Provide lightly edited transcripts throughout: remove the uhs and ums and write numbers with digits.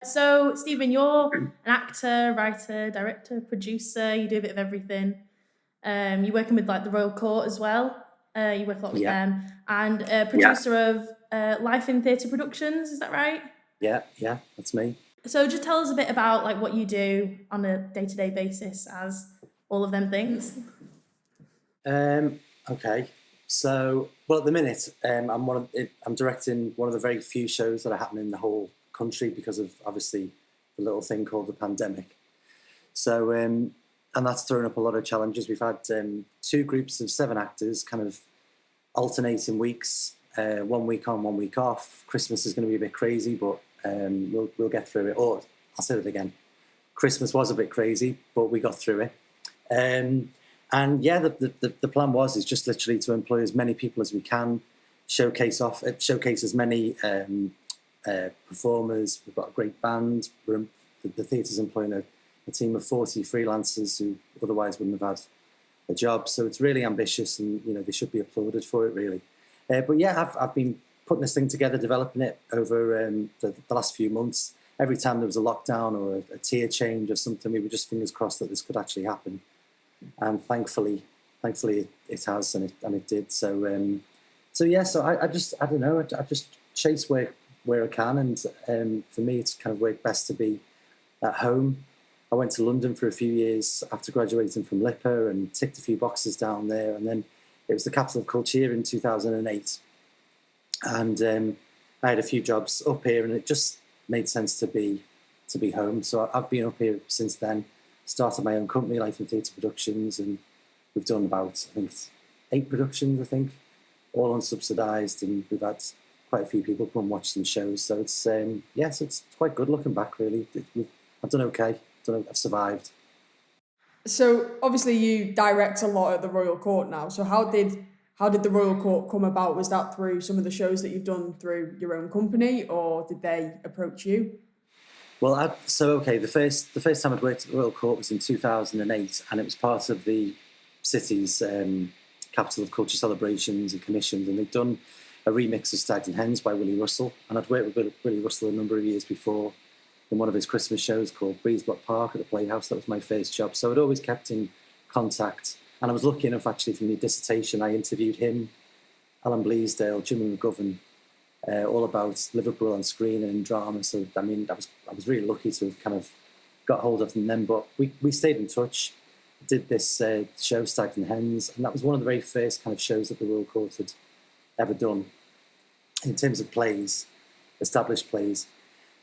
So, Stephen, you're an actor, writer, director, producer. You do a bit of everything. You're working with like the Royal Court as well. You work a lot with them, and producer of Life in Theatre Productions. Is that right? Yeah, that's me. So, just tell us a bit about like what you do on a day-to-day basis as all of them things. Okay. So, well, at the minute, I'm directing one of the very few shows that are happening in the whole country because of obviously the little thing called the pandemic. So, and that's thrown up a lot of challenges. We've had 2 groups of 7 actors, kind of alternating weeks, 1 week on, 1 week off. Christmas is going to be a bit crazy, but we'll get through it. Or I'll say it again. Christmas was a bit crazy, but we got through it. And yeah, the plan is just literally to employ as many people as we can, showcase as many performers. We've got a great band. The theatre's employing a team of 40 freelancers who otherwise wouldn't have had a job. So it's really ambitious, and they should be applauded for it, really. But yeah, I've been putting this thing together, developing it over the last few months. Every time there was a lockdown or a tier change or something, we were just fingers crossed that this could actually happen. And thankfully it has, and it did. So I don't know. I just chase where I can, and for me, it's kind of worked best to be at home. I went to London for a few years after graduating from LIPA and ticked a few boxes down there, and then it was the capital of culture in 2008, and I had a few jobs up here, and it just made sense to be home. So I've been up here since then. Started my own company, Life in Theatre Productions, and we've done about, I think, 8 productions, all unsubsidised, and we've had quite a few people come and watch some shows. So it's so it's quite good looking back, really. I've done okay. I've survived. So obviously you direct a lot at the Royal Court now. So how did the Royal Court come about? Was that through some of the shows that you've done through your own company, or did they approach you? Well, the first time I'd worked at the Royal Court was in 2008, and it was part of the city's Capital of Culture celebrations and commissions, and they'd done a remix of Stags and Hens by Willie Russell, and I'd worked with Willie Russell a number of years before in one of his Christmas shows called Breezeblock Park at the Playhouse. That was my first job, so I'd always kept in contact, and I was lucky enough actually for my dissertation. I interviewed him, Alan Bleasdale, Jimmy McGovern, all about Liverpool on screen and in drama. So I was really lucky to have kind of got hold of them then. But we stayed in touch, did this show Stags and Hens, and that was one of the very first kind of shows that the Royal Court had ever done in terms of plays, established plays.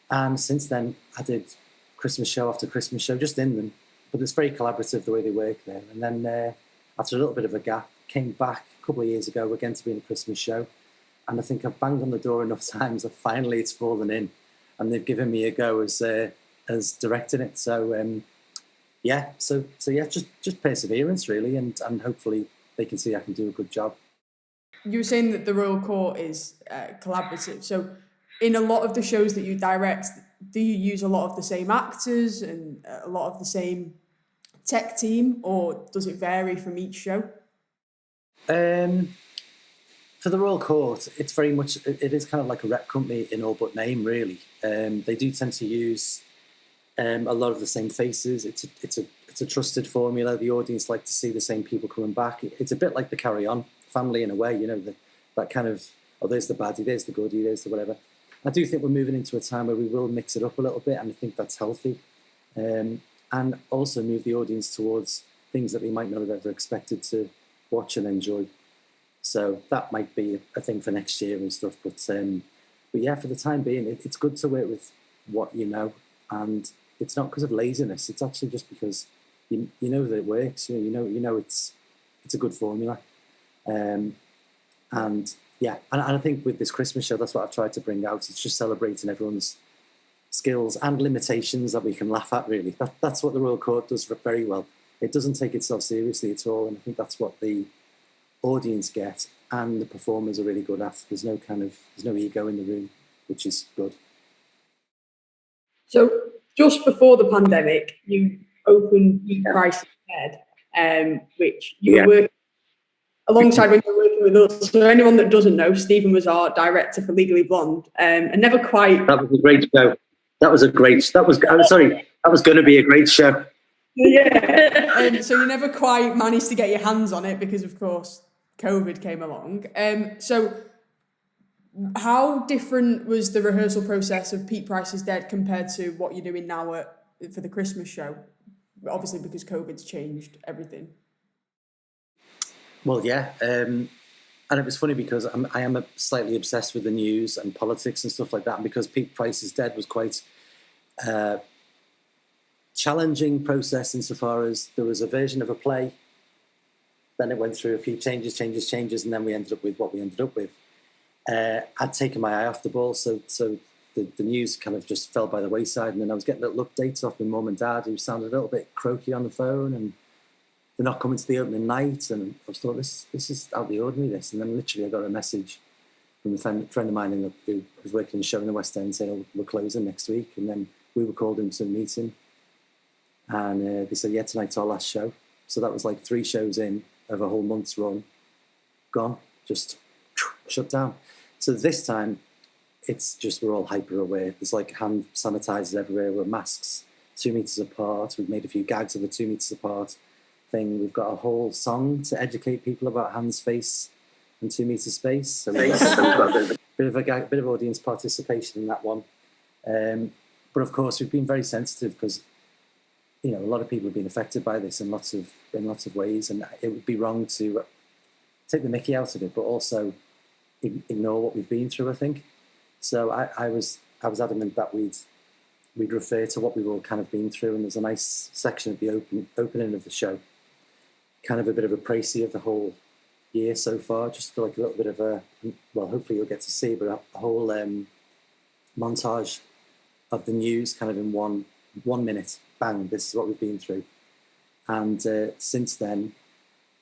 And since then, I did Christmas show after Christmas show, just in them. But it's very collaborative the way they work there. And then after a little bit of a gap, came back a couple of years ago again to be in a Christmas show. And I think I've banged on the door enough times that finally it's fallen in, and they've given me a go as directing it. So just perseverance really, and hopefully they can see I can do a good job. You were saying that the Royal Court is collaborative. So in a lot of the shows that you direct, do you use a lot of the same actors and a lot of the same tech team, or does it vary from each show? For the Royal Court, it is kind of like a rep company in all but name, really. They do tend to use a lot of the same faces. It's a trusted formula. The audience like to see the same people coming back. It's a bit like the Carry On family in a way, that kind of, there's the baddie, there's the goodie, there's the whatever. I do think we're moving into a time where we will mix it up a little bit, and I think that's healthy. And also move the audience towards things that they might not have ever expected to watch and enjoy. So that might be a thing for next year and stuff. But yeah, for the time being, it's good to work with what you know, and it's not because of laziness. It's actually just because you know that it works. You know it's a good formula. And yeah, and I think with this Christmas show, that's what I've tried to bring out. It's just celebrating everyone's skills and limitations that we can laugh at. Really, that's what the Royal Court does very well. It doesn't take itself seriously at all, and I think that's what the audience get, and the performers are really good at. There's no ego in the room, which is good. So just before the pandemic, you opened Eat Price Head, which you were working alongside when you were working with us. So anyone that doesn't know, Stephen was our director for Legally Blonde, and never quite. That was a great show. That was a great. I'm sorry. That was going to be a great show. Yeah. So you never quite managed to get your hands on it because, of course, COVID came along. So how different was the rehearsal process of Pete Price is Dead compared to what you're doing now for the Christmas show? Obviously, because COVID's changed everything. Well, yeah. And it was funny because I am slightly obsessed with the news and politics and stuff like that. And because Pete Price is Dead was quite challenging process insofar as there was a version of a play. Then it went through a few changes, and then we ended up with what we ended up with. I'd taken my eye off the ball, so the news kind of just fell by the wayside. And then I was getting little updates off my mum and dad, who sounded a little bit croaky on the phone, and they're not coming to the opening night. And I thought, this is out of the ordinary, this. And then literally I got a message from a friend of mine who was working in a show in the West End saying, oh, we're closing next week. And then we were called into a meeting, and they said, yeah, tonight's our last show. So that was like 3 shows in of a whole month's run, gone, just shut down. So this time, it's just, we're all hyper aware. There's like hand sanitizers everywhere. We're masks 2 meters apart. We've made a few gags of a 2 meters apart thing. We've got a whole song to educate people about hands, face, and 2 meter space. So we've got a bit of audience participation in that one. But of course, we've been very sensitive because, you know, a lot of people have been affected by this in lots of ways, and it would be wrong to take the mickey out of it, but also ignore what we've been through, I think. So I was adamant that we'd refer to what we've all kind of been through, and there's a nice section at the opening of the show, kind of a bit of a précis of the whole year so far, just for like a little bit of a, well, hopefully you'll get to see, but a whole montage of the news kind of in one minute. Bang, this is what we've been through. And since then,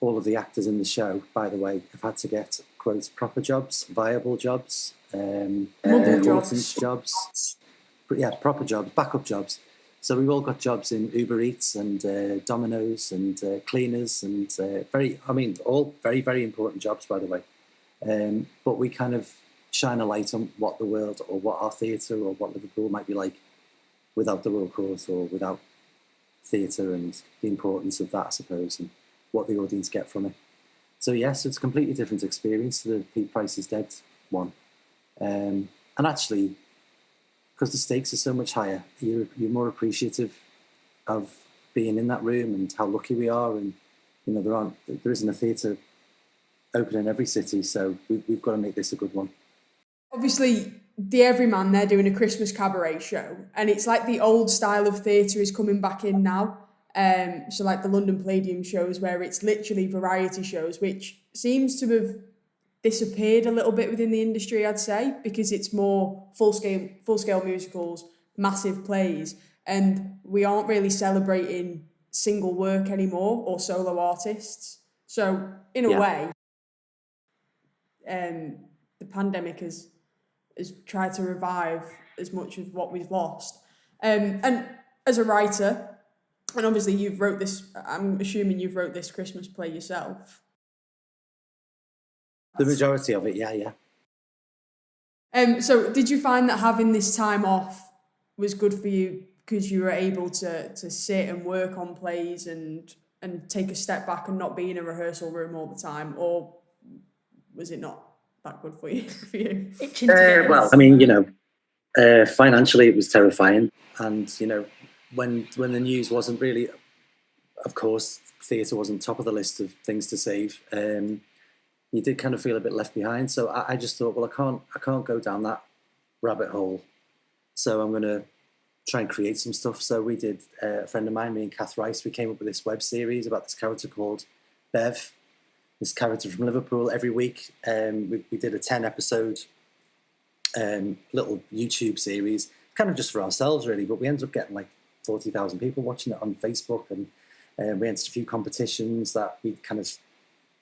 all of the actors in the show, by the way, have had to get, quote, proper jobs, viable jobs, jobs. But yeah, proper jobs, backup jobs. So we've all got jobs in Uber Eats and Domino's and cleaners and all very, very important jobs, by the way. But we kind of shine a light on what the world or what our theatre or what Liverpool might be like without the Royal Court or without theatre, and the importance of that, I suppose, and what the audience get from it. So yes, it's a completely different experience to the Pete Price is Dead one. And actually, because the stakes are so much higher, you're more appreciative of being in that room and how lucky we are. And you know, there isn't a theatre open in every city, so we've got to make this a good one. Obviously, the Everyman, they're doing a Christmas cabaret show, and it's like the old style of theatre is coming back in now. So like the London Palladium shows, where it's literally variety shows, which seems to have disappeared a little bit within the industry, I'd say, because it's more full scale musicals, massive plays, and we aren't really celebrating single work anymore or solo artists. So in a way, the pandemic has tried to revive as much of what we've lost. And as a writer, and obviously you've wrote this, I'm assuming you've wrote this Christmas play yourself. The majority of it, yeah. So did you find that having this time off was good for you because you were able to sit and work on plays and take a step back and not be in a rehearsal room all the time, or was it not that good for you? Well, I mean, you know, financially it was terrifying, and you know, when the news wasn't really, of course, theatre wasn't top of the list of things to save. You did kind of feel a bit left behind. So I just thought, well, I can't go down that rabbit hole. So I'm going to try and create some stuff. So we did, a friend of mine, me and Kath Rice, we came up with this web series about this character called Bev, this character from Liverpool. Every week we did a 10-episode little YouTube series, kind of just for ourselves, really. But we ended up getting like 40,000 people watching it on Facebook, and we entered a few competitions that we kind of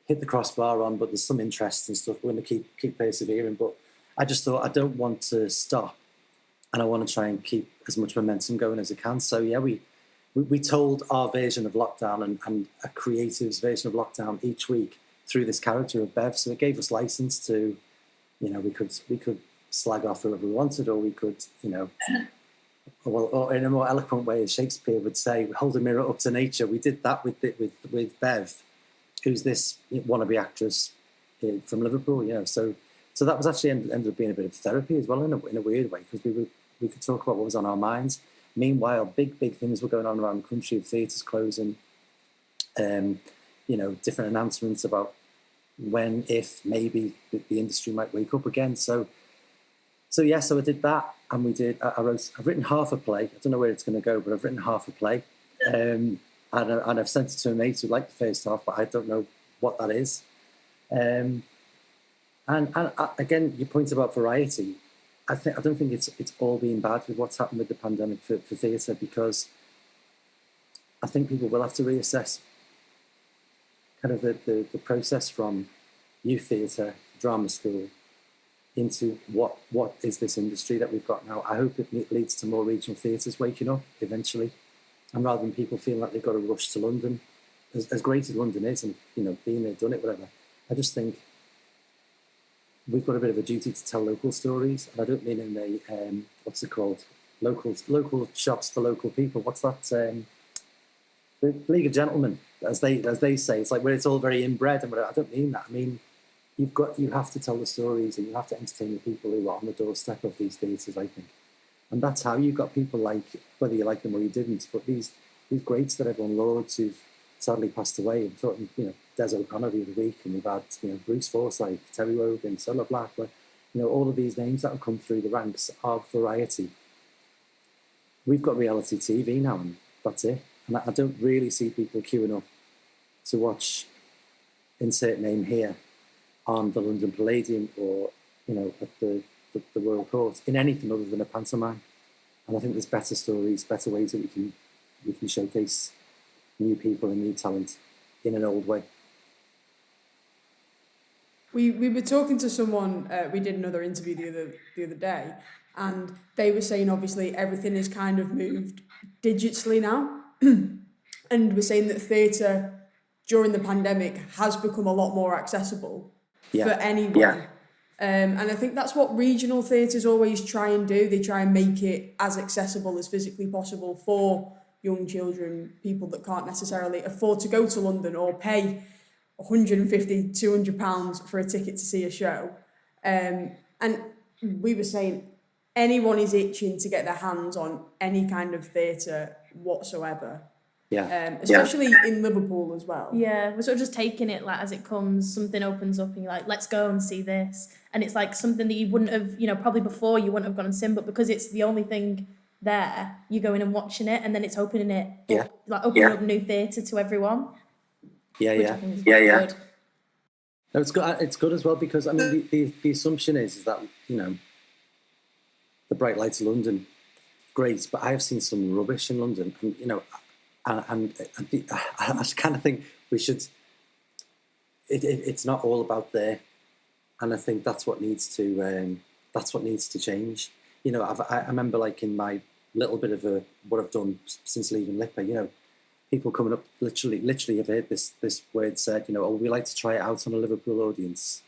hit the crossbar on, but there's some interest and stuff. We're going to keep persevering. But I just thought, I don't want to stop, and I want to try and keep as much momentum going as I can. So yeah, we told our version of lockdown and a creative's version of lockdown each week through this character of Bev. So it gave us license to, you know, we could slag off whoever we wanted, or we could, you know, or in a more eloquent way, as Shakespeare would say, hold a mirror up to nature. We did that with Bev, who's this wannabe actress from Liverpool. So that was actually ended up being a bit of therapy as well in a weird way, because we could talk about what was on our minds. Meanwhile, big things were going on around the country, of theatres closing, different announcements about when, if, maybe the industry might wake up again. So I did that, and I've written half a play. I don't know where it's going to go, but I've written half a play, and I've sent it to a mate who liked the first half, but I don't know what that is. And again, your point about variety, I don't think it's all been bad with what's happened with the pandemic for theatre, because I think people will have to reassess kind of the process from youth theatre, drama school, into what is this industry that we've got now. I hope it leads to more regional theatres waking up eventually, and rather than people feeling like they've got to rush to London, as great as London is, and being there, done it, whatever, I just think we've got a bit of a duty to tell local stories, and I don't mean in a what's it called, local shops for local people. What's that? The League of Gentlemen, as they say. It's like where it's all very inbred, and I don't mean that. I mean you have to tell the stories, and you have to entertain the people who are on the doorstep of these theatres, I think, and that's how you got people like, whether you like them or you didn't, but these greats that everyone lauds who've sadly passed away. I'm talking, Des O'Connor the other week, and we've had, Bruce Forsyth, Terry Wogan, Sola Blackburn, all of these names that have come through the ranks of variety. We've got reality TV now, and that's it. And I don't really see people queuing up to watch insert name here on the London Palladium or, at the Royal Court in anything other than a pantomime. And I think there's better stories, better ways that we can showcase new people and new talent in an old way. We were talking to someone, we did another interview the other day, and they were saying obviously everything is kind of moved digitally now. And we're saying that theatre during the pandemic has become a lot more accessible for anyone. Yeah. And I think that's what regional theatres always try and do. They try and make it as accessible as physically possible for young children, people that can't necessarily afford to go to London or pay £150, £200 for a ticket to see a show. And we were saying anyone is itching to get their hands on any kind of theatre whatsoever. Yeah. Especially in Liverpool as well. Yeah, we're sort of just taking it like as it comes. Something opens up and you're like, let's go and see this. And it's like something that you wouldn't have, probably before you wouldn't have gone and seen, but because it's the only thing there, you go in and watching it, and then it's opening it up, like opening up new theatre to everyone. Yeah. Good. No, it's good as well, because I mean the assumption is that the bright lights of London, great, but I have seen some rubbish in London, and I kind of think we should. It's not all about there, and I think that's what needs to change. I remember, like, in my little bit of what I've done since leaving LIPA, people coming up literally have heard this word said, we like to try it out on a Liverpool audience,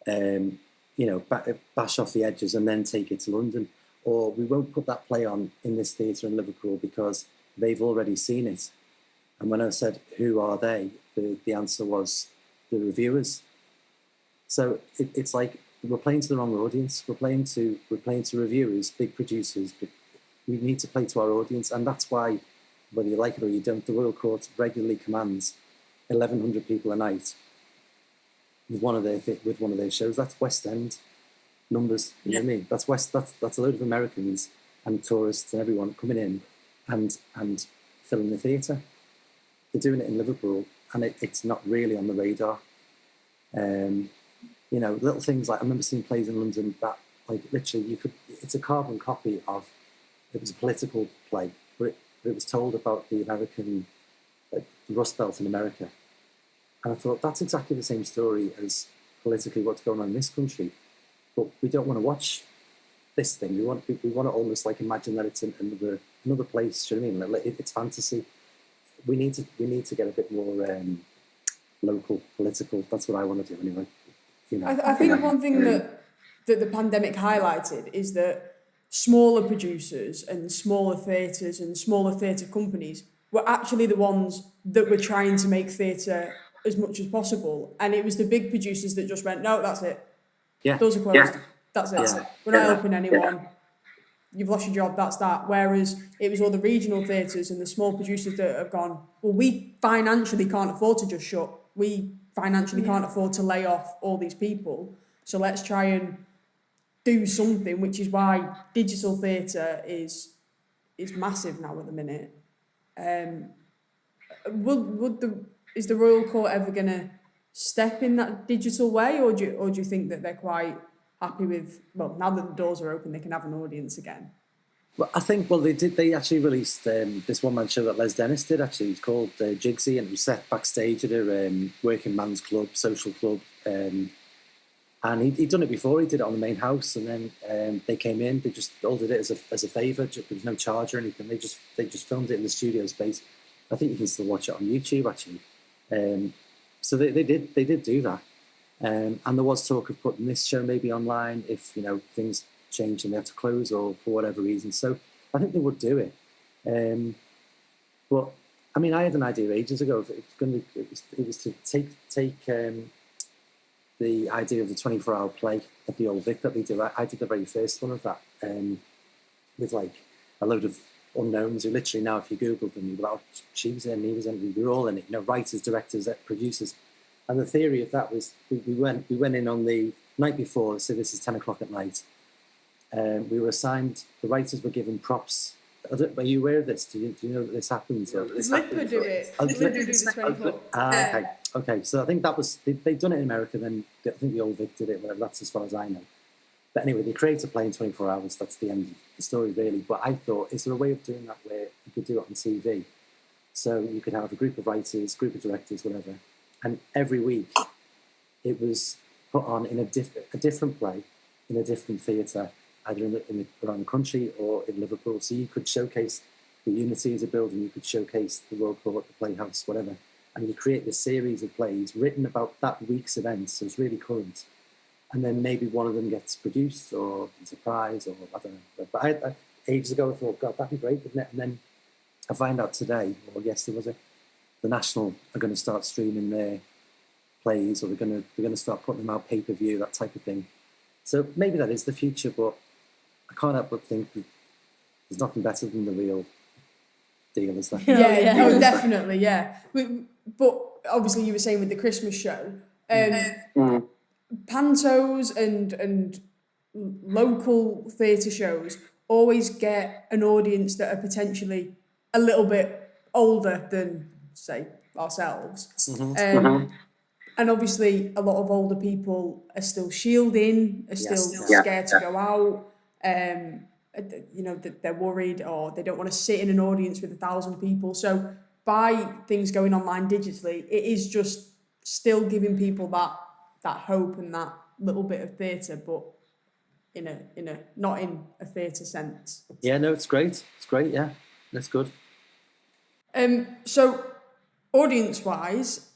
bash off the edges and then take it to London, or we won't put that play on in this theatre in Liverpool because they've already seen it. And when I said, who are they? The answer was the reviewers. So it's like we're playing to the wrong audience. We're playing to reviewers, big producers, but we need to play to our audience. And that's why, whether you like it or you don't, the Royal Court regularly commands 1,100 people a night with one of their shows. That's West End numbers. You know what I mean? That's a load of Americans and tourists and everyone coming in and filling the theatre. They're doing it in Liverpool, and it's not really on the radar. Little things like, I remember seeing plays in London that, like, literally it's a carbon copy of, it was a political play, but it was told about the American, the Rust Belt in America. And I thought, that's exactly the same story as politically what's going on in this country. But we don't want to watch this thing. We want to almost like imagine that it's in another place. Do you know what I mean? It's fantasy. We need to get a bit more local, political. That's what I want to do anyway. I think one thing that the pandemic highlighted is that smaller producers and smaller theatres and smaller theatre companies were actually the ones that were trying to make theatre as much as possible. And it was the big producers that just went, no, that's it. Yeah. Doors are closed. That's it. Yeah. We're not helping anyone. You've lost your job, that's that. Whereas it was all the regional theatres and the small producers that have gone, well, we financially can't afford to just shut. We financially can't afford to lay off all these people. So let's try and do something, which is why digital theatre is massive now at the minute. Is the Royal Court ever going to step in that digital way, or do you think that they're quite happy with, well, now that the doors are open, they can have an audience again? Well, I think, they actually released this one-man show that Les Dennis did, actually. It's called Jigsy, and it was set backstage at a working man's club, social club. And he'd done it before. He did it on the main house, and then they came in. They just all did it as a favour. There was no charge or anything. They just filmed it in the studio space. I think you can still watch it on YouTube, actually. So they did do that. And there was talk of putting this show maybe online if, you know, things change and they have to close or for whatever reason. So I think they would do it. But I mean, I had an idea ages ago. It was to take the idea of the 24-hour play at the Old Vic that they do. I did the very first one of that with like a load of unknowns who literally now, if you Googled them, you'd be like, oh, she was in, he was in, we were all in it. You know, writers, directors, producers. And the theory of that was we went in on the night before, so this is 10 o'clock at night. We were assigned, the writers were given props. Are you aware of this? Do you know that this happens? LIPA do it. LIPA do the 24. Okay. So I think that was, they'd done it in America, then I think the Old Vic did it, whatever, that's as far as I know. But anyway, they create a play in 24 hours, that's the end of the story, really. But I thought, is there a way of doing that where you could do it on TV? So you could have a group of writers, group of directors, whatever, and every week it was put on in a different play in a different theatre, either around the country or in Liverpool. So you could showcase the Unity as a building, you could showcase the Royal Court, the Playhouse, whatever, and you create this series of plays written about that week's events, so it's really current. And then maybe one of them gets produced or a surprise, or I don't know. But I ages ago I thought, God, that'd be great, wouldn't it? And then I find out today, or yesterday was it, the National are going to start streaming their plays, or they're going to start putting them out pay-per-view, that type of thing. So maybe that is the future, but I can't help but think that there's nothing better than the real deal, is there? Yeah. Oh, definitely, yeah. But obviously, you were saying with the Christmas show, pantos and local theatre shows always get an audience that are potentially a little bit older than, say, ourselves. And obviously a lot of older people are still shielding, are still scared to go out. You know, they're worried, or they don't want to sit in an audience with 1,000 people. So by things going online digitally, it is just still giving people that hope and that little bit of theatre, but in a not in a theatre sense. Yeah, no, it's great. It's great. Yeah, that's good. So audience-wise,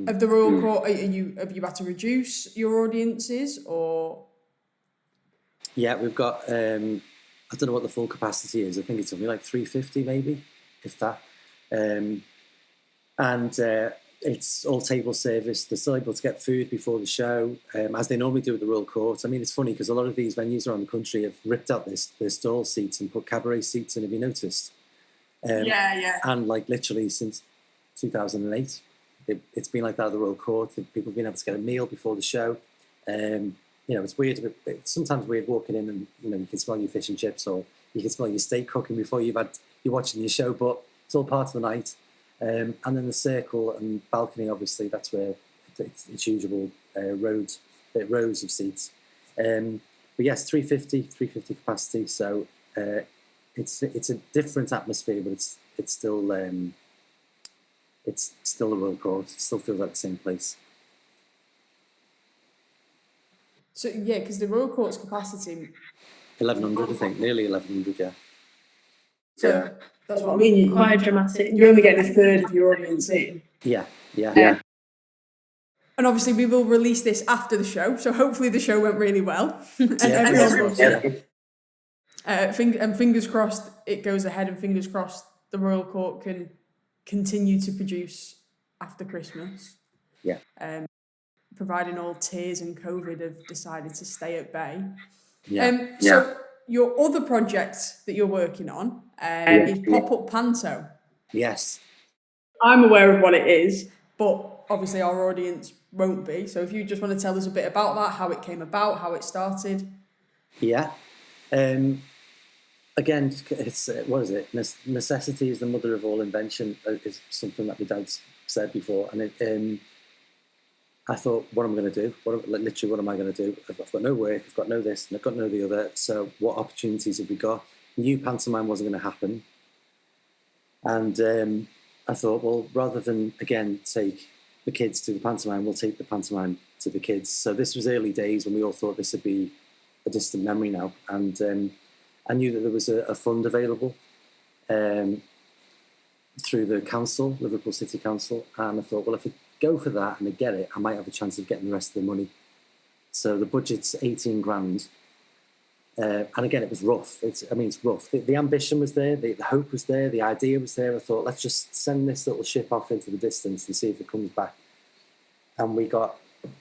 of the Royal Court, have you had to reduce your audiences, or? Yeah, we've got. I don't know what the full capacity is. I think it's only like 350, maybe, if that. And it's all table service. They're still able to get food before the show, as they normally do at the Royal Court. I mean, it's funny because a lot of these venues around the country have ripped out their stall seats and put cabaret seats in. Have you noticed? And like literally since 2008, it's been like that at the Royal Court. People have been able to get a meal before the show. You know, it's weird. It's sometimes weird walking in and, you know, you can smell your fish and chips, or you can smell your steak cooking before you're watching your show, but it's all part of the night. And then the circle and balcony, obviously, that's where it's usual rows of seats. But yes, 350 capacity. So it's a different atmosphere, but it's still the Royal Court. It still feels like the same place. So yeah, because the Royal Court's capacity 1,100, I think, nearly 1,100. Yeah. So that's what I mean. Quite dramatic. You're only getting a third of your audience in. Yeah. And obviously, we will release this after the show, so hopefully the show went really well and everyone loves it. And fingers crossed it goes ahead, and fingers crossed the Royal Court can continue to produce after Christmas. Yeah. Providing all tears and COVID have decided to stay at bay. Yeah. So your other project that you're working on is Pop-Up Panto. Yes. I'm aware of what it is, but obviously our audience won't be. So if you just want to tell us a bit about that, how it came about, how it started. Yeah. Again, it's what is it? Necessity is the mother of all invention is something that my dad's said before, and I thought, what am I going to do? What am I going to do? I've got no work, I've got no this, and I've got no the other. So what opportunities have we got? Knew pantomime wasn't going to happen, and I thought, well, rather than again take the kids to the pantomime, we'll take the pantomime to the kids. So this was early days when we all thought this would be a distant memory now, and I knew that there was a fund available through the council, Liverpool City Council, and I thought, well, if I go for that and I get it, I might have a chance of getting the rest of the money. So the budget's 18 grand. And again, it was rough. It's rough. The ambition was there, the hope was there, the idea was there. I thought, let's just send this little ship off into the distance and see if it comes back. And we got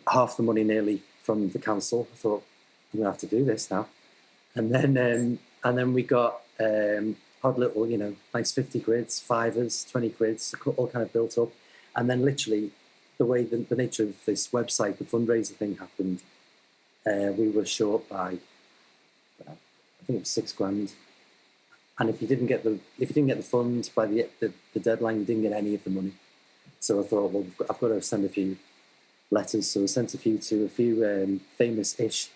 half the money nearly from the council. I thought, I'm going to have to do this now. And then we got odd little, nice 50 quids, fivers, 20 quids, all kind of built up. And then literally, the way the nature of this website, the fundraiser thing happened, we were short by, I think it was 6 grand. And if you didn't get the fund by the deadline, you didn't get any of the money. So I thought, well, I've got to send a few letters. So I sent a few to a few famous-ish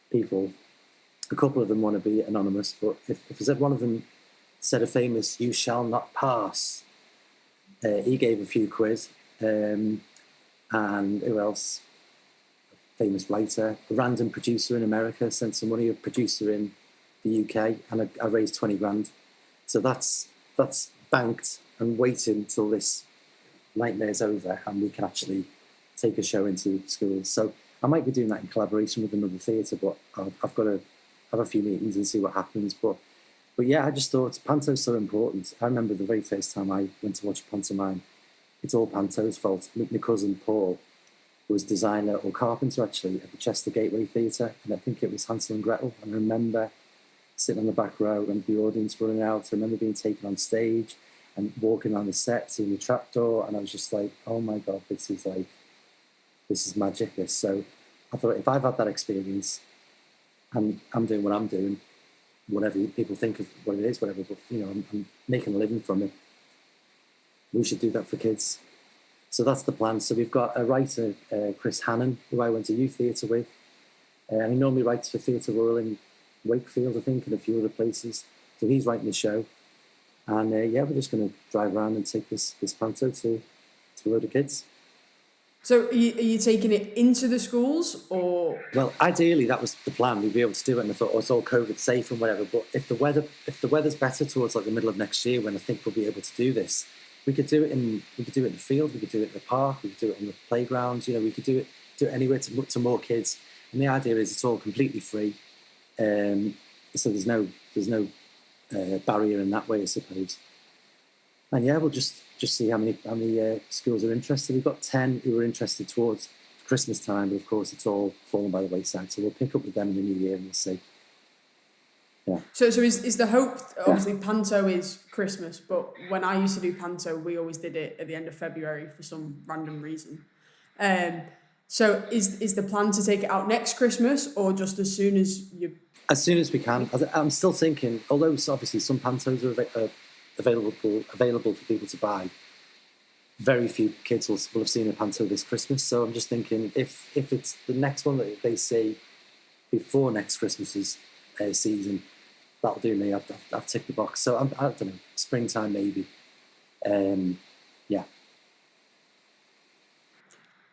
people. A couple of them want to be anonymous, but if I said one of them said a famous, "You shall not pass," he gave a few quid. And who else? A famous writer, a random producer in America sent some money, a producer in the UK, and I raised 20 grand. So that's banked and waiting till this nightmare's over and we can actually take a show into schools. So I might be doing that in collaboration with another theatre, but I've got to have a few meetings and see what happens. But yeah, I just thought panto's so important. I remember the very first time I went to watch pantomime. It's all panto's fault. My cousin Paul was designer or carpenter actually at the Chester Gateway Theatre, and I think it was Hansel and Gretel. And I remember sitting on the back row and the audience running out. I remember being taken on stage and walking on the set, seeing the trapdoor, and I was just like, oh my God, this is magic. So I thought, if I've had that experience and I'm doing what I'm doing, whatever people think of what it is, whatever, but I'm making a living from it, we should do that for kids. So that's the plan. So we've got a writer, Chris Hannon, who I went to youth theatre with. And he normally writes for Theatre Royal in Wakefield, I think, and a few other places. So he's writing the show. And we're just going to drive around and take this panto to a load of kids. So are you taking it into the schools, or? Well, ideally that was the plan. We'd be able to do it, and I thought, it's all COVID safe and whatever. But if the weather's better towards like the middle of next year, when I think we'll be able to do this, we could do it in the field, we could do it in the park, we could do it on the playground. We could do it anywhere to more kids. And the idea is it's all completely free, so there's no barrier in that way, I suppose. And we'll just see how many schools are interested. We've got 10 who are interested towards Christmas time, but of course it's all fallen by the wayside. So we'll pick up with them in the new year and we'll see. Yeah. So is the hope, obviously panto is Christmas, but when I used to do panto, we always did it at the end of February for some random reason. So is the plan to take it out next Christmas, or just as soon as you? As soon as we can. I'm still thinking, although obviously some pantos are available for people to buy, very few kids will have seen a panto this Christmas. So I'm just thinking, if it's the next one that they see before next Christmas's season, that'll do me. I've ticked the box. So I don't know, springtime maybe. Yeah.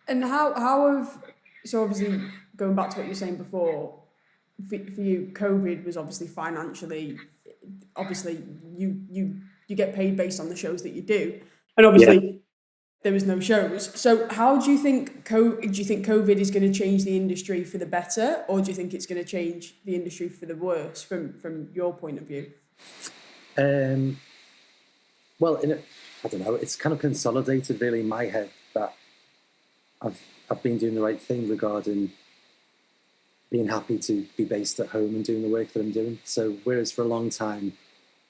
And how so obviously going back to what you were saying before, for you, COVID was obviously financially, obviously you get paid based on the shows that you do. And obviously there was no shows. So how do you think COVID is going to change the industry for the better, or do you think it's going to change the industry for the worse from your point of view? Well, I don't know. It's kind of consolidated really in my head that I've been doing the right thing regarding being happy to be based at home and doing the work that I'm doing. So whereas for a long time,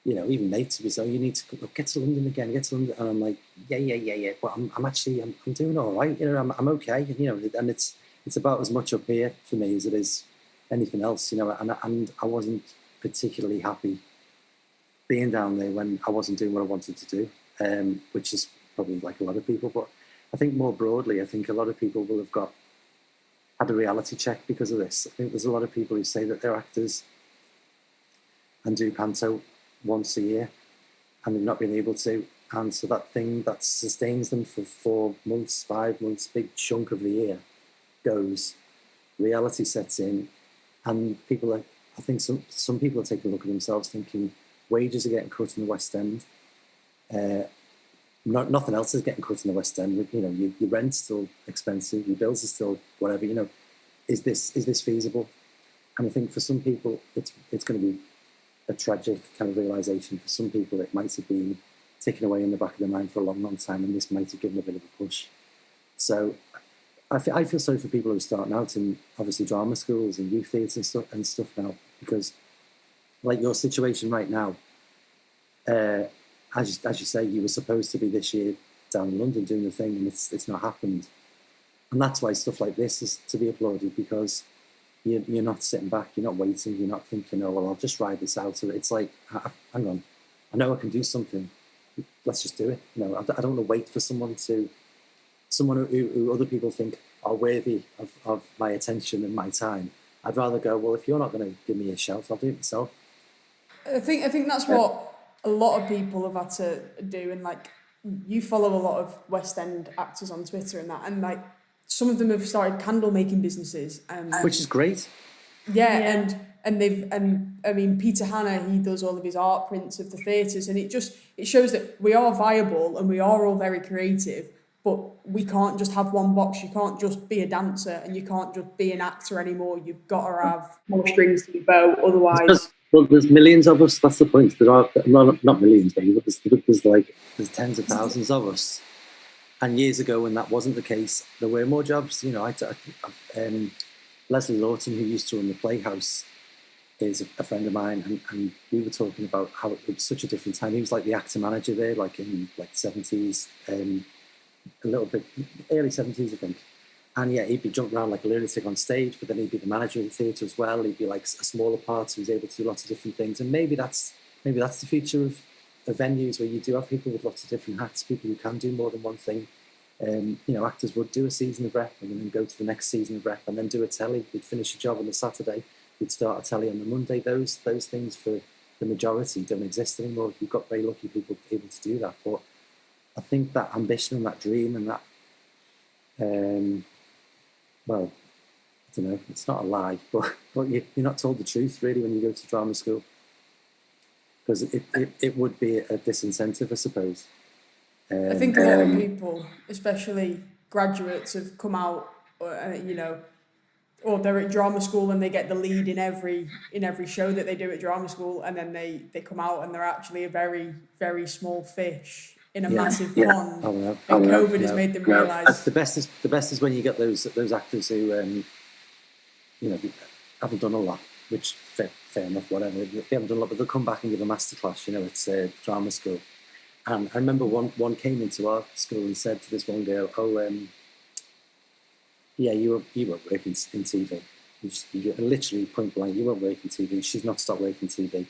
you know, even mates would be saying, you need to get to London again, get to London. And I'm like, yeah. But I'm doing all right. You know, I'm okay. You know, and it's about as much up here for me as it is anything else, you know, and I wasn't particularly happy being down there when I wasn't doing what I wanted to do, which is probably like a lot of people. But I think more broadly, I think a lot of people will have had a reality check because of this. I think there's a lot of people who say that they're actors and do panto once a year and they've not been able to. And so that thing that sustains them for 4 months, 5 months, big chunk of the year goes, reality sets in, and I think some people are taking a look at themselves thinking wages are getting cut in the West End. Nothing else is getting cut in the West End. You know, your rent's still expensive, your bills are still whatever. You know, is this feasible? And I think for some people, it's going to be a tragic kind of realization. For some people, it might have been taken away in the back of their mind for a long, long time, and this might have given a bit of a push. So I feel sorry for people who are starting out in obviously drama schools and youth theatres and stuff now, because like your situation right now, as you say, you were supposed to be this year down in London doing the thing, and it's not happened. And that's why stuff like this is to be applauded, because you're not sitting back, you're not waiting, you're not thinking, oh, well, I'll just ride this out. It's like, hang on, I know I can do something. Let's just do it. You know, I don't want to wait for someone who other people think are worthy of my attention and my time. I'd rather go, well, if you're not going to give me a shout, I'll do it myself. I think that's what a lot of people have had to do, and like you follow a lot of West End actors on Twitter and like some of them have started candle making businesses, which is great. Yeah. And I mean Peter Hanna, he does all of his art prints of the theatres, and it shows that we are viable and we are all very creative, but we can't just have one box. You can't just be a dancer and you can't just be an actor anymore. You've got to have more strings to your bow, otherwise. Well, there's millions of us. That's the point. There are not millions, but there's tens of thousands of us. And years ago, when that wasn't the case, there were more jobs. You know, Leslie Lawton, who used to run the Playhouse, is a friend of mine, and we were talking about how it was such a different time. He was like the actor manager there, like in like 70s, a little bit early 70s, I think. And yeah, he'd be jumping around like a lunatic on stage, but then he'd be the manager of the theatre as well. He'd be like a smaller part, so he was able to do lots of different things. And maybe that's the future of venues, where you do have people with lots of different hats, people who can do more than one thing. You know, actors would do a season of rep and then go to the next season of rep and then do a telly. They'd finish a job on the Saturday, they'd start a telly on the Monday. Those things for the majority don't exist anymore. You've got very lucky people able to do that. But I think that ambition and that dream and that, well, I don't know, it's not a lie, but you're not told the truth really when you go to drama school, because it would be a disincentive, I suppose. I think a lot of people, especially graduates, have come out, you know, or they're at drama school and they get the lead in every show that they do at drama school, and then they come out and they're actually a very, very small fish in a massive pond. And COVID has made them realise. The best is when you get those actors who you know, haven't done a lot, which fair enough, whatever. They haven't done a lot, but they'll come back and give a masterclass. You know, it's drama school. And I remember one came into our school and said to this one girl, "Oh, yeah, you weren't working in TV. You literally point blank, you won't work in TV." She's not stopped working TV.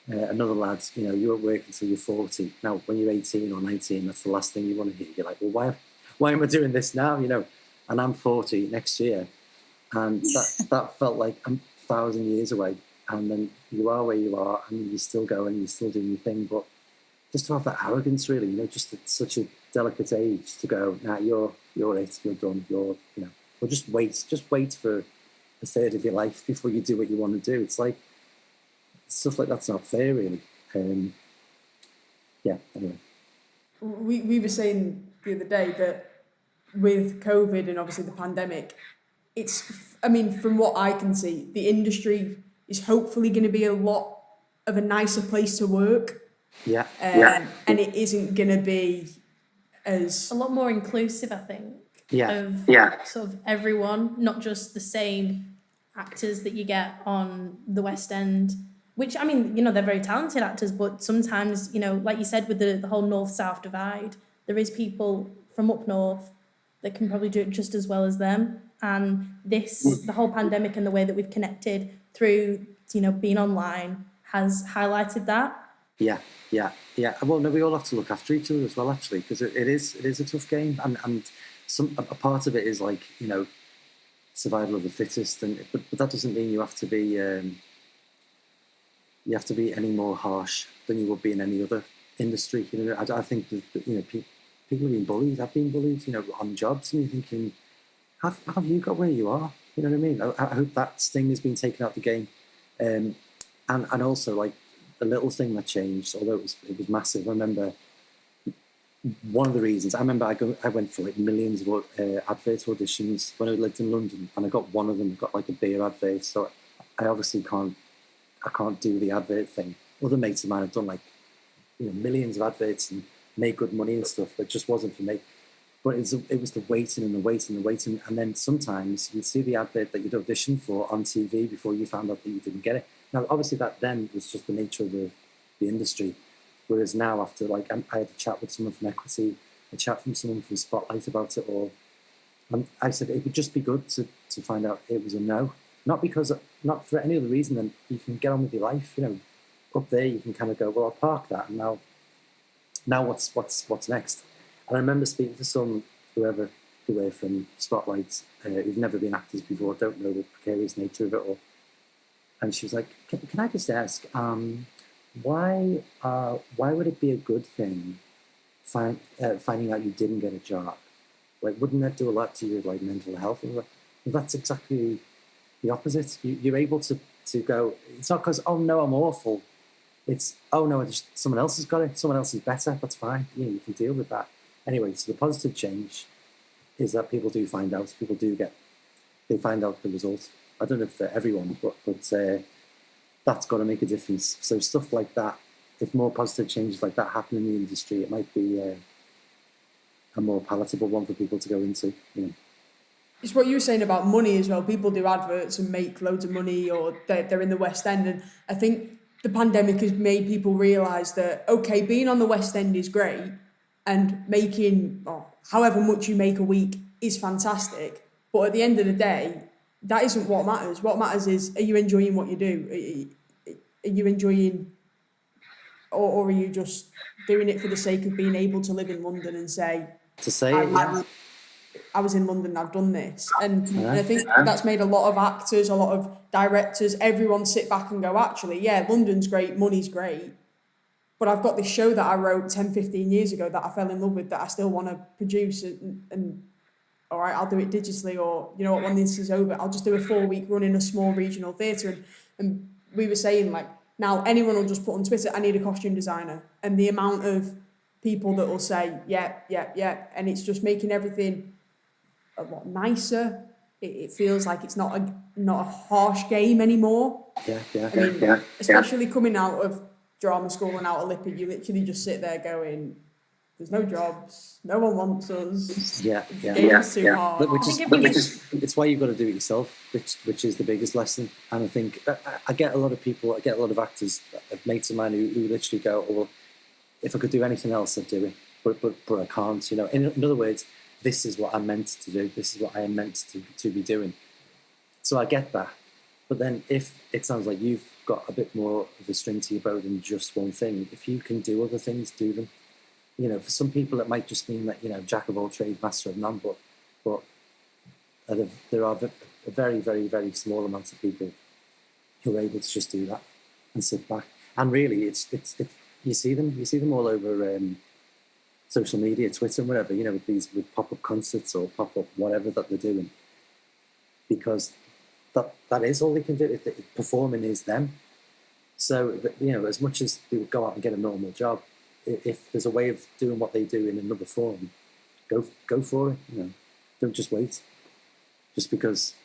Another lad, you know, you won't work until you're 40. Now, when you're 18 or 19, that's the last thing you want to hear. You're like, well, why am I doing this now? You know, and I'm 40 next year, and that felt like 1,000 years away. And then you are where you are, and you're still going, you're still doing your thing, but just to have that arrogance, really, you know, just at such a delicate age to go, nah, you're it, you're done, you know, or just wait for a third of your life before you do what you want to do. It's like, stuff like that's not fair, really. Yeah, anyway. We were saying the other day that with COVID and obviously the pandemic, I mean, from what I can see, the industry is hopefully going to be a lot of a nicer place to work. Yeah. And it isn't going to be as... A lot more inclusive, I think. Yeah. Of sort of everyone, not just the same actors that you get on the West End, which, I mean, you know, they're very talented actors, but sometimes, you know, like you said, with the whole north-south divide, there is people from up north that can probably do it just as well as them. And the whole pandemic and the way that we've connected through, you know, being online has highlighted that. Yeah. Well, no, we all have to look after each other as well, actually, because it is a tough game, and a part of it is like, you know, survival of the fittest, but that doesn't mean you have to be any more harsh than you would be in any other industry. You know, I think that, you know, people are being bullied. I've been bullied, you know, on jobs, and you're thinking, have you got where you are? You know what I mean? I hope that sting has been taken out of the game, and also, like, the little thing that changed, although it was massive. I remember one of the reasons. I went for like millions of advert auditions when I lived in London, and I got one of them. I got like a beer advert, so I obviously can't do the advert thing. Other mates of mine have done, like, you know, millions of adverts and made good money and stuff, but it just wasn't for me. But it was the waiting, and then sometimes you'd see the advert that you'd auditioned for on TV before you found out that you didn't get it. Now, obviously, that then was just the nature of the industry. Whereas now, after, like, I had a chat with someone from Equity, a chat from someone from Spotlight about it all, and I said it would just be good to find out it was a no. Not for any other reason than you can get on with your life. You know, up there you can kind of go, well, I'll park that, and now what's next? And I remember speaking to whoever they were from Spotlight, who've never been actors before, don't know the precarious nature of it all. And she was like, can I just ask, why would it be a good thing finding out you didn't get a job? Like, wouldn't that do a lot to your, like, mental health? And well, that's exactly the opposite. You're able to go, it's not because, oh no, I'm awful. It's, oh no, someone else has got it. Someone else is better. That's fine. Yeah, you can deal with that. Anyway, so the positive change is that people do find out. They find out the result. I don't know if for everyone, but that's got to make a difference. So stuff like that, if more positive changes like that happen in the industry, it might be a more palatable one for people to go into. You know. It's what you were saying about money as well. People do adverts and make loads of money, or they're in the West End. And I think the pandemic has made people realise that, okay, being on the West End is great, and making however much you make a week is fantastic. But at the end of the day, that isn't what matters. What matters is, are you enjoying what you do? Are you enjoying, or are you just doing it for the sake of being able to live in London and say, I was in London, I've done this. And I think that's made a lot of actors, a lot of directors, everyone sit back and go, actually, yeah, London's great, money's great, but I've got this show that I wrote 10, 15 years ago that I fell in love with, that I still want to produce, and all right, I'll do it digitally, or, you know what, when this is over, I'll just do a 4-week run in a small regional theatre. And we were saying, like, now anyone will just put on Twitter, I need a costume designer. And the amount of people that will say, yeah, and it's just making everything a lot nicer. It feels like it's not a harsh game anymore. Yeah. Especially coming out of drama school and out of LIPA, you literally just sit there going, there's no jobs, no one wants us. It's too hard. It's why you've got to do it yourself, which is the biggest lesson. And I think I get a lot of actors, mates of mine who literally go, oh, well, if I could do anything else, I'd do it, but I can't. You know, in other words, this is what I'm meant to do. This is what I am meant to be doing. So I get that. But then if it sounds like you've got a bit more of a string to your bow than just one thing, if you can do other things, do them. You know, for some people it might just mean that, you know, jack of all trades, master of none, but there are a very, very, very small amount of people who are able to just do that and sit back. And really, it's you see them all over social media, Twitter and whatever, you know, with pop-up concerts or pop-up whatever that they're doing, because that is all they can do. Performing is them. So, you know, as much as they would go out and get a normal job, if there's a way of doing what they do in another form, go for it. You know, don't just wait, just because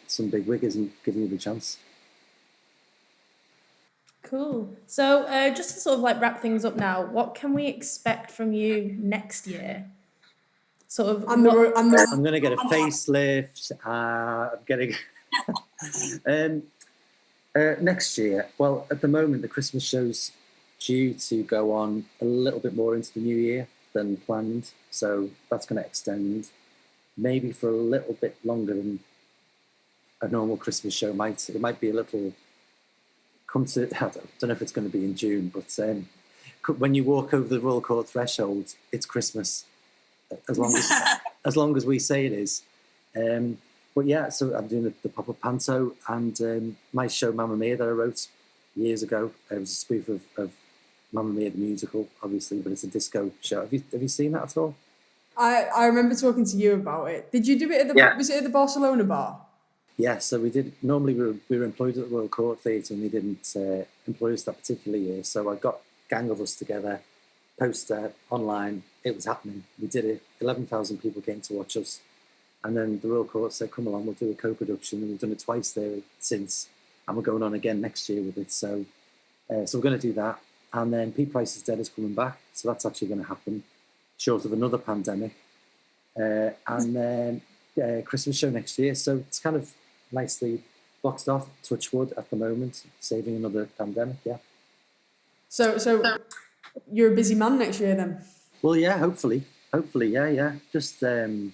some big wig isn't giving you the chance. Cool. So just to sort of like wrap things up now, what can we expect from you next year? Sort of. I'm going to get a facelift. I'm getting next year. Well, at the moment, the Christmas show's due to go on a little bit more into the new year than planned, so that's going to extend maybe for a little bit longer than a normal Christmas show might. It might be a little. I don't know if it's going to be in June, but when you walk over the Royal Court threshold, it's Christmas, as long as we say it is. But yeah, so I'm doing the pop-up panto, and my show Mamma Mia that I wrote years ago. It was a spoof of Mamma Mia the musical, obviously, but it's a disco show. Have you seen that at all? I remember talking to you about it. Did you do it at the? Was it at the Barcelona bar? Yeah, so we did. Normally we were employed at the Royal Court Theatre, and they didn't employ us that particular year. So I got a gang of us together, poster online. It was happening. We did it. 11,000 people came to watch us, and then the Royal Court said, "Come along, we'll do a co-production." And we've done it twice there since, and we're going on again next year with it. So, so we're going to do that, and then Pete Price is Dead is coming back. So that's actually going to happen, short of another pandemic, and then Christmas show next year. So it's kind of nicely boxed off, touch wood at the moment, saving another pandemic, yeah. So you're a busy man next year then? Well, yeah, hopefully, yeah. Just, I mean,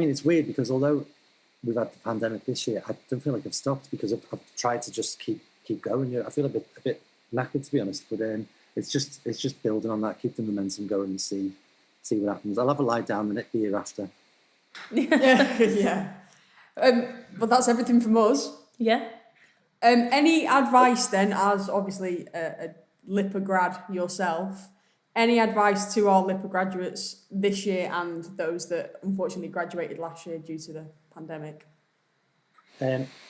it's weird because although we've had the pandemic this year, I don't feel like I've stopped because I've tried to just keep going. I feel a bit knackered, to be honest, but it's just building on that, keep the momentum going and see what happens. I'll have a lie down the year after. Yeah. Well, that's everything from us. Yeah. Any advice then, as obviously a LIPA grad yourself, any advice to our LIPA graduates this year and those that unfortunately graduated last year due to the pandemic?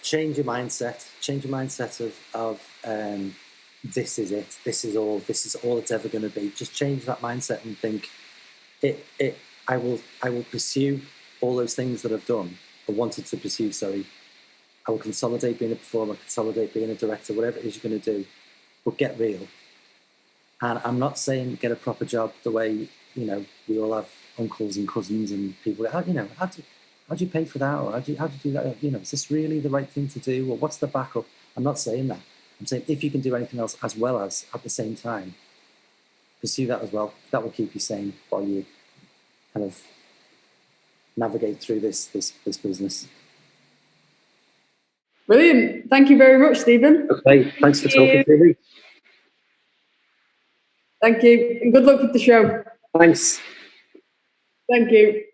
Change your mindset. Change your mindset of this is it. This is all it's ever going to be. Just change that mindset and think, I will pursue all those things that I've done or wanted to pursue, sorry. I will consolidate being a performer, consolidate being a director, whatever it is you're going to do, but get real. And I'm not saying get a proper job the way, we all have uncles and cousins and people, how do you pay for that? Or how do you do that? Is this really the right thing to do? Or what's the backup? I'm not saying that. I'm saying if you can do anything else as well as at the same time, pursue that as well. That will keep you sane while you kind of navigate through this business. Brilliant. Thank you very much, Stephen. Okay, thanks for talking to me. Thank you. And good luck with the show. Thanks. Thank you.